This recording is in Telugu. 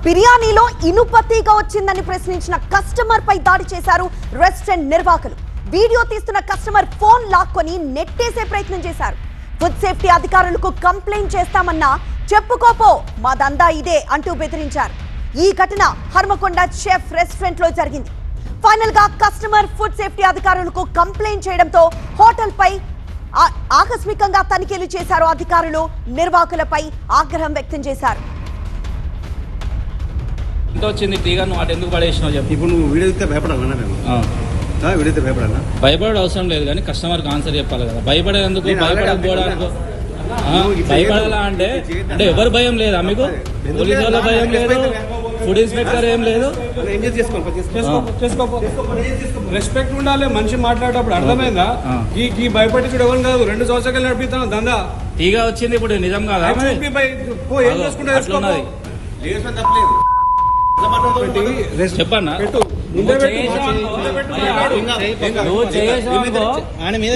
బిర్యానీలో ఇనుపతీగ వచ్చిందని ప్రశ్నించిన కస్టమర్ పై దాడి చేశారు రెస్టారెంట్ నిర్వాహకులు. వీడియో తీస్తున్న కస్టమర్ ఫోన్ లాక్కొని నెట్టేసే ప్రయత్నం చేశారు. ఫుడ్ సేఫ్టీ అధికారులకు కంప్లైంట్ చేస్తామన్నా చెప్పుకోపో మా దందా ఇదే అంటూ బెదిరించారు. ఈ ఘటన హర్మకొండ చెఫ్ రెస్టారెంట్ లో జరిగింది. ఫైనల్ గా కస్టమర్ ఫుడ్ సేఫ్టీ అధికారులకు కంప్లైంట్ చేయడంతో హోటల్ పై ఆకస్మికంగా తనిఖీలు చేశారు అధికారులు. నిర్వాహకులపై ఆగ్రహం వ్యక్తం చేశారు. ఎంత వచ్చింది టీగా నువ్వు అటు ఎందుకు పడేసినావు చెప్పు. ఇప్పుడు నువ్వు వీడియో ఇస్తే భయపడాలన్నా మేము వీడియో ఇస్తే భయపడాలా? భయపడే అవసరం లేదు కానీ కస్టమర్కి ఆన్సర్ చెప్పాలి కదా. భయపడేందుకు భయపడకపోవడానికి భయపడాలా అంటే ఎవరు భయం లేదా మీకు? పోలీసు వాళ్ళ భయం లేదు, ఫుడ్ ఇన్స్పెక్టర్ ఏం లేదు. రెస్పెక్ట్ ఉండాలి మనిషి మాట్లాడేటప్పుడు, అర్థమైందా? ఈ భయపడి కూడా ఎవరు కాదు. 2 సంవత్సరాలు నడిపిస్తాను దందా. టీగా వచ్చింది ఇప్పుడు నిజం కాదా? చెప్పన్నా ఆయన మీద